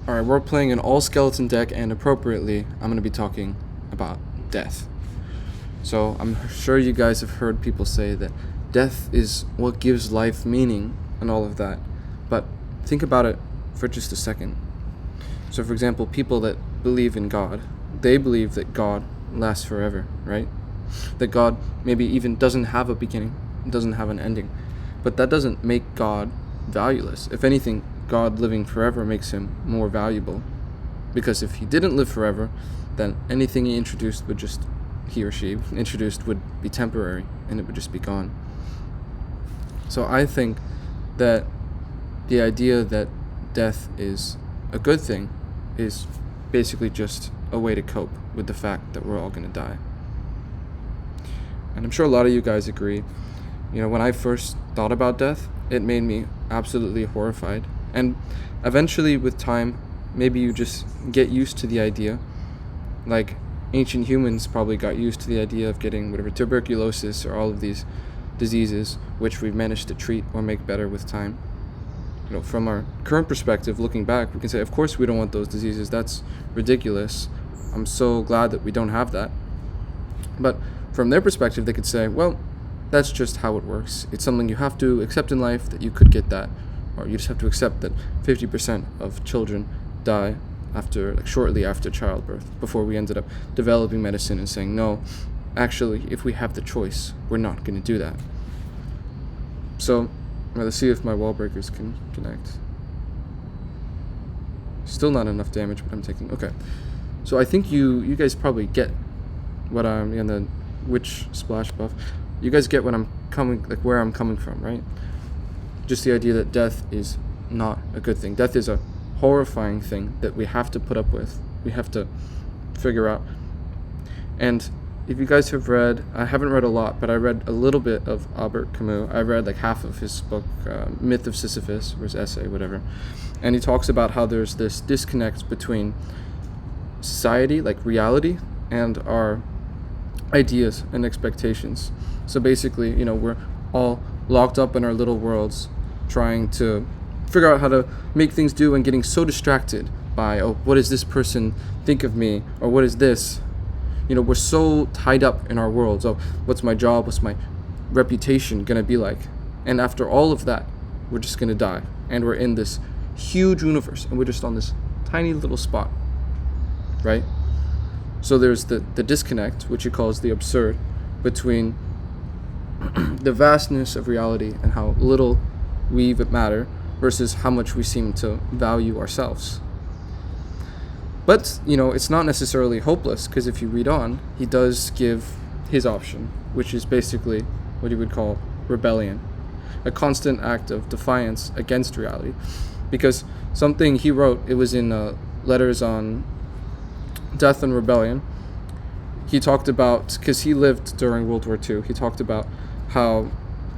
Alright, we're playing an all-skeleton deck, and appropriately, I'm going to be talking about death. So, I'm sure you guys have heard people say that death is what gives life meaning and all of that. But think about it for just a second. So, for example, people that believe in God, they believe that God lasts forever, right? That God maybe even doesn't have a beginning, doesn't have an ending. But that doesn't make God valueless. If anything, God living forever makes him more valuable. Because if he didn't live forever, then anything he or she introduced would be temporary and it would just be gone. So I think that the idea that death is a good thing is basically just a way to cope with the fact that we're all going to die. And I'm sure a lot of you guys agree. When I first thought about death, it made me absolutely horrified. And eventually, with time, maybe you just get used to the idea. Like ancient humans probably got used to the idea of getting whatever tuberculosis or all of these diseases, which we've managed to treat or make better with time. From our current perspective, looking back, we can say, of course we don't want those diseases. That's ridiculous. I'm so glad that we don't have that. But from their perspective, they could say, well, that's just how it works. It's something you have to accept in life, that you could get that. Or you just have to accept that 50% of children die shortly after childbirth, before we ended up developing medicine and saying, no, actually, if we have the choice, we're not going to do that. So, let's see if my wall breakers can connect. Still not enough damage, but I'm taking. Okay. So I think you guys probably get what I'm in the witch splash buff. You guys get what I'm coming, like where I'm coming from, right? Just the idea that death is not a good thing. Death is a horrifying thing that we have to put up with. We have to figure out. And if you guys have read, I haven't read a lot, but I read a little bit of Albert Camus. I read like half of his book, Myth of Sisyphus, or his essay, whatever. And he talks about how there's this disconnect between society, like reality, and our ideas and expectations. So basically, we're all locked up in our little worlds, trying to figure out how to make things do, and getting so distracted by, oh, what does this person think of me, or what is this? We're so tied up in our worlds. Oh, what's my job? What's my reputation gonna be like? And after all of that, we're just gonna die, and we're in this huge universe, and we're just on this tiny little spot, right? So there's the disconnect, which he calls the absurd, between the vastness of reality and how little we matter versus how much we seem to value ourselves. But, it's not necessarily hopeless, because if you read on, he does give his option, which is basically what he would call rebellion, a constant act of defiance against reality. Because something he wrote, it was in Letters on Death and Rebellion. He talked about, because he lived during World War II, he talked about how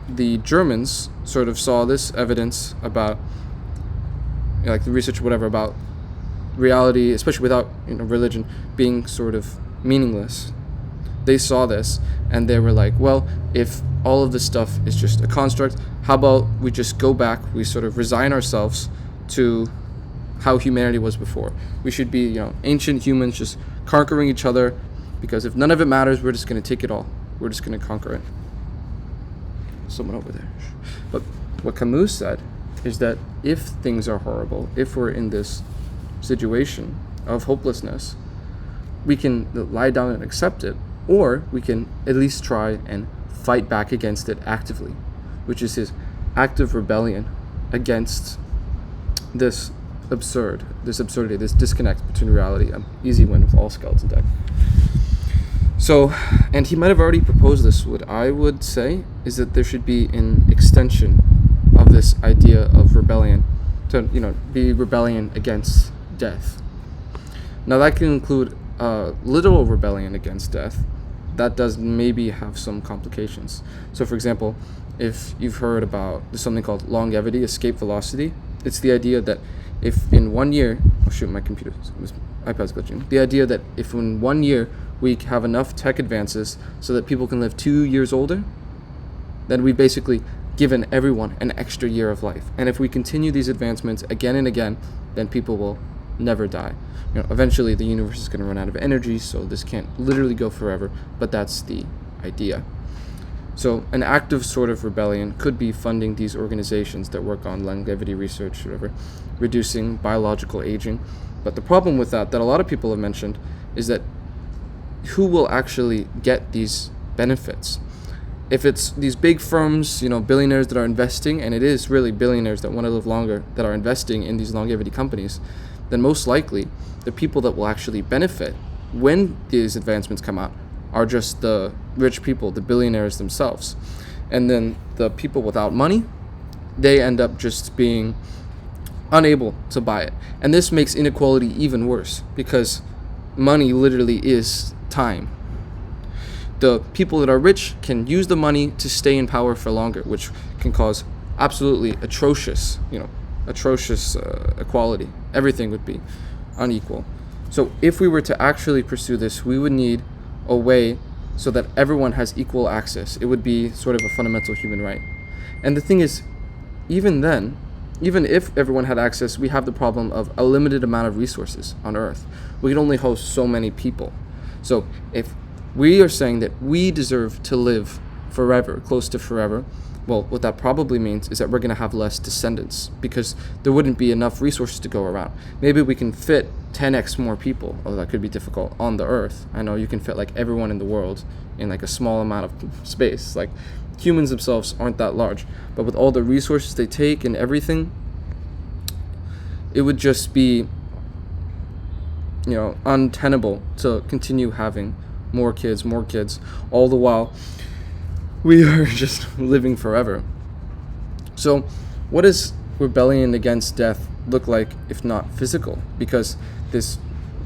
the Germans sort of saw this evidence about, like the research or whatever, about reality, especially without religion, being sort of meaningless. They saw this and they were like, well, if all of this stuff is just a construct, how about we just go back, we sort of resign ourselves to how humanity was before. We should be, ancient humans just conquering each other, because if none of it matters, we're just going to take it all. We're just going to conquer it. Someone over there. But what Camus said is that if things are horrible, if we're in this situation of hopelessness, we can lie down and accept it, or we can at least try and fight back against it actively, which is his active rebellion against this absurdity, this disconnect between reality. Easy win with all skeleton deck. So, and he might have already proposed this. What I would say is that there should be an extension of this idea of rebellion to, be rebellion against death. Now that can include literal rebellion against death. That does maybe have some complications. So for example, if you've heard about something called longevity, escape velocity, it's the idea that if in 1 year, my iPad's glitching. The idea that if in 1 year we have enough tech advances so that people can live 2 years older, then we basically given everyone an extra year of life. And if we continue these advancements again and again, then people will never die. Eventually the universe is going to run out of energy, so this can't literally go forever, but that's the idea. So an active sort of rebellion could be funding these organizations that work on longevity research, whatever, reducing biological aging. But the problem with that a lot of people have mentioned is that who will actually get these benefits? If it's these big firms, billionaires that are investing, and it is really billionaires that want to live longer that are investing in these longevity companies, then most likely the people that will actually benefit when these advancements come out are just the rich people, the billionaires themselves. And then the people without money, they end up just being unable to buy it. And this makes inequality even worse because money literally is time. The people that are rich can use the money to stay in power for longer, which can cause absolutely atrocious equality. Everything would be unequal. So if we were to actually pursue this, we would need a way so that everyone has equal access. It would be sort of a fundamental human right. And the thing is, even then, even if everyone had access, we have the problem of a limited amount of resources on Earth. We can only host so many people. So if we are saying that we deserve to live forever, close to forever, well, what that probably means is that we're going to have less descendants because there wouldn't be enough resources to go around. Maybe we can fit 10x more people, although that could be difficult, on the Earth. I know you can fit like everyone in the world in like a small amount of space. Like humans themselves aren't that large, but with all the resources they take and everything, it would just be, untenable to continue having more kids, all the while we are just living forever. So what does rebellion against death look like if not physical? Because this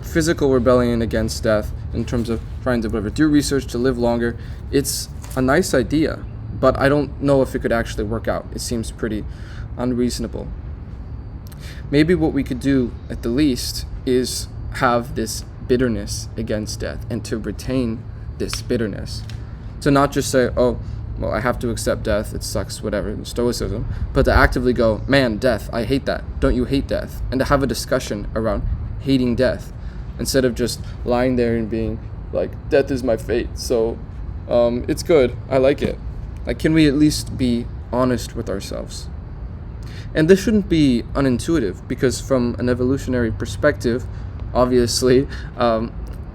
physical rebellion against death, in terms of trying to do research to live longer, it's a nice idea, but I don't know if it could actually work out. It seems pretty unreasonable. Maybe what we could do at the least is have this bitterness against death and to retain this bitterness. To not just say, oh, well, I have to accept death, it sucks, whatever, stoicism, but to actively go, man, death, I hate that. Don't you hate death? And to have a discussion around hating death instead of just lying there and being like, death is my fate, so it's good, I like it. Like, can we at least be honest with ourselves? And this shouldn't be unintuitive because from an evolutionary perspective, obviously,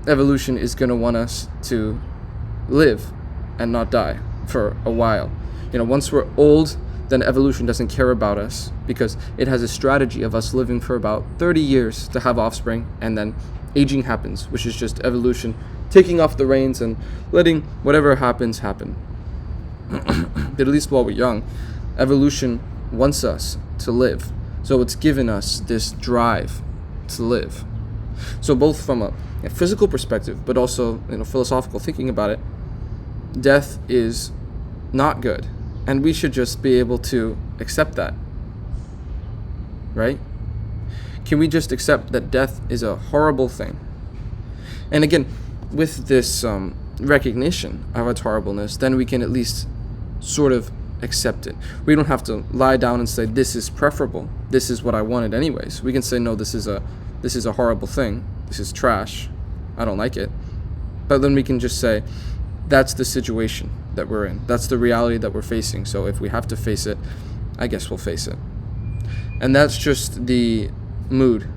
evolution is going to want us to live and not die for a while. Once we're old, then evolution doesn't care about us because it has a strategy of us living for about 30 years to have offspring, and then aging happens, which is just evolution taking off the reins and letting whatever happens happen. But at least while we're young, evolution wants us to live. So it's given us this drive to live. So both from a physical perspective, but also philosophical thinking about it, death is not good, and we should just be able to accept that, right? Can we just accept that death is a horrible thing? And again, with this recognition of its horribleness, then we can at least sort of accept it. We don't have to lie down and say, this is preferable, this is what I wanted anyways. We can say, no, this is a horrible thing, this is trash, I don't like it. But then we can just say, that's the situation that we're in, that's the reality that we're facing, so if we have to face it, I guess we'll face it. And that's just the mood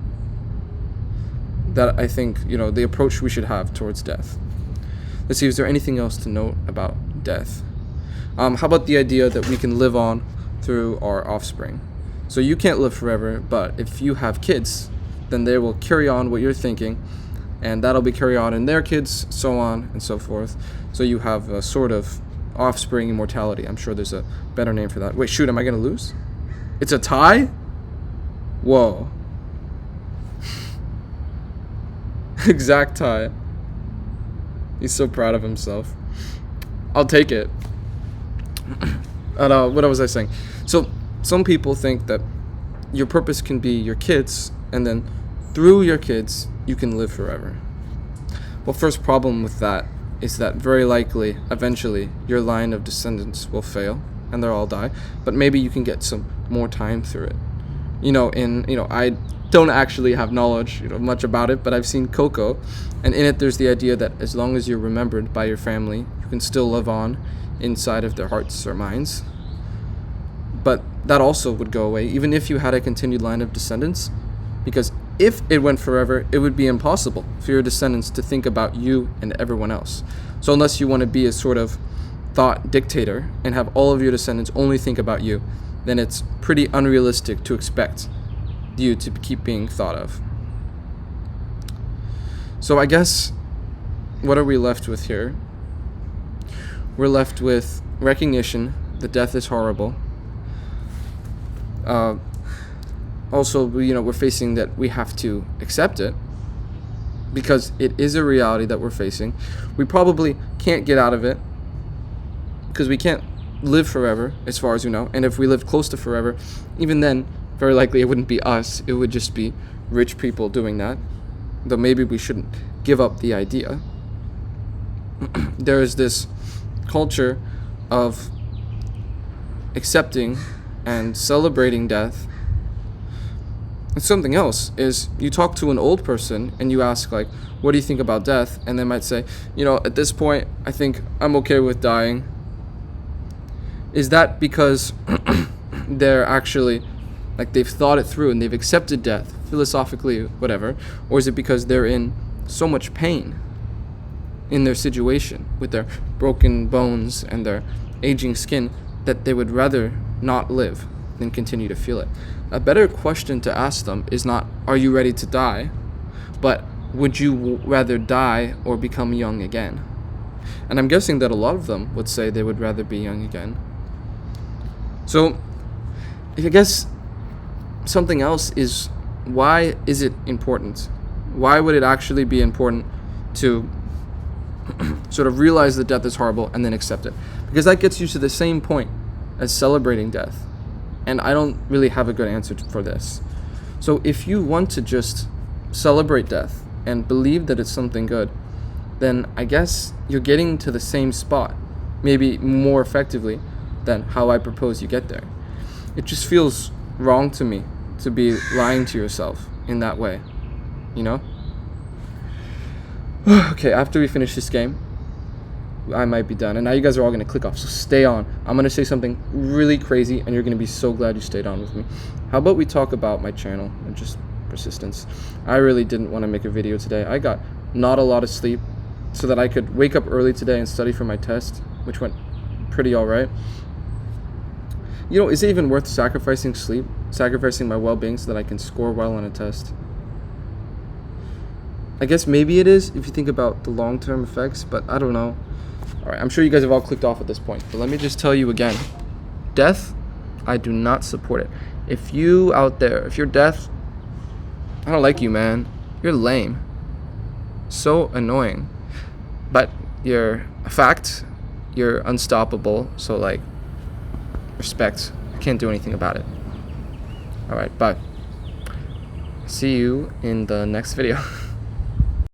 that I think, the approach we should have towards death. Let's see, is there anything else to note about death? How about the idea that we can live on through our offspring? So you can't live forever, but if you have kids, then they will carry on what you're thinking, and that'll be carried on in their kids, so on and so forth. So you have a sort of offspring immortality. I'm sure there's a better name for that. Wait, shoot, am I going to lose? It's a tie? Whoa. Exact tie. He's so proud of himself. I'll take it. What was I saying? So some people think that your purpose can be your kids, and then through your kids you can live forever. Well, first problem with that is that very likely eventually your line of descendants will fail and they'll all die, but maybe you can get some more time through it, I don't actually have knowledge, much about it, but I've seen Coco, and in it there's the idea that as long as you're remembered by your family, you can still live on inside of their hearts or minds. But that also would go away, even if you had a continued line of descendants, because if it went forever, it would be impossible for your descendants to think about you and everyone else. So unless you want to be a sort of thought dictator and have all of your descendants only think about you, then it's pretty unrealistic to expect you to keep being thought of. So I guess, what are we left with here? We're left with recognition that death is horrible. Also, we're facing that we have to accept it because it is a reality that we're facing. We probably can't get out of it because we can't live forever, as far as we know. And if we lived close to forever, even then, very likely it wouldn't be us. It would just be rich people doing that. Though maybe we shouldn't give up the idea. There is this culture of accepting and celebrating death. And something else is you talk to an old person and you ask, like, what do you think about death? And they might say, at this point, I think I'm okay with dying. Is that because they're actually, like, they've thought it through and they've accepted death, philosophically, whatever? Or is it because they're in so much pain in their situation with their broken bones and their aging skin that they would rather not live than continue to feel it? A better question to ask them is not, are you ready to die? But would you rather die or become young again? And I'm guessing that a lot of them would say they would rather be young again. So I guess something else is, why is it important? Why would it actually be important to sort of realize that death is horrible and then accept it? Because that gets you to the same point as celebrating death. And I don't really have a good answer for this. So if you want to just celebrate death and believe that it's something good, then I guess you're getting to the same spot, maybe more effectively than how I propose you get there. It just feels wrong to me to be lying to yourself in that way, Okay, after we finish this game, I might be done. And now you guys are all going to click off, so stay on. I'm going to say something really crazy, and you're going to be so glad you stayed on with me. How about we talk about my channel and just persistence? I really didn't want to make a video today. I got not a lot of sleep so that I could wake up early today and study for my test, which went pretty all right. Is it even worth sacrificing sleep, sacrificing my well-being so that I can score well on a test? I guess maybe it is if you think about the long-term effects, but I don't know. All right, I'm sure you guys have all clicked off at this point, but let me just tell you again. Death, I do not support it. If you out there, if you're deaf, I don't like you, man. You're lame. So annoying. But you're a fact. You're unstoppable. So, respect. I can't do anything about it. All right, bye. See you in the next video.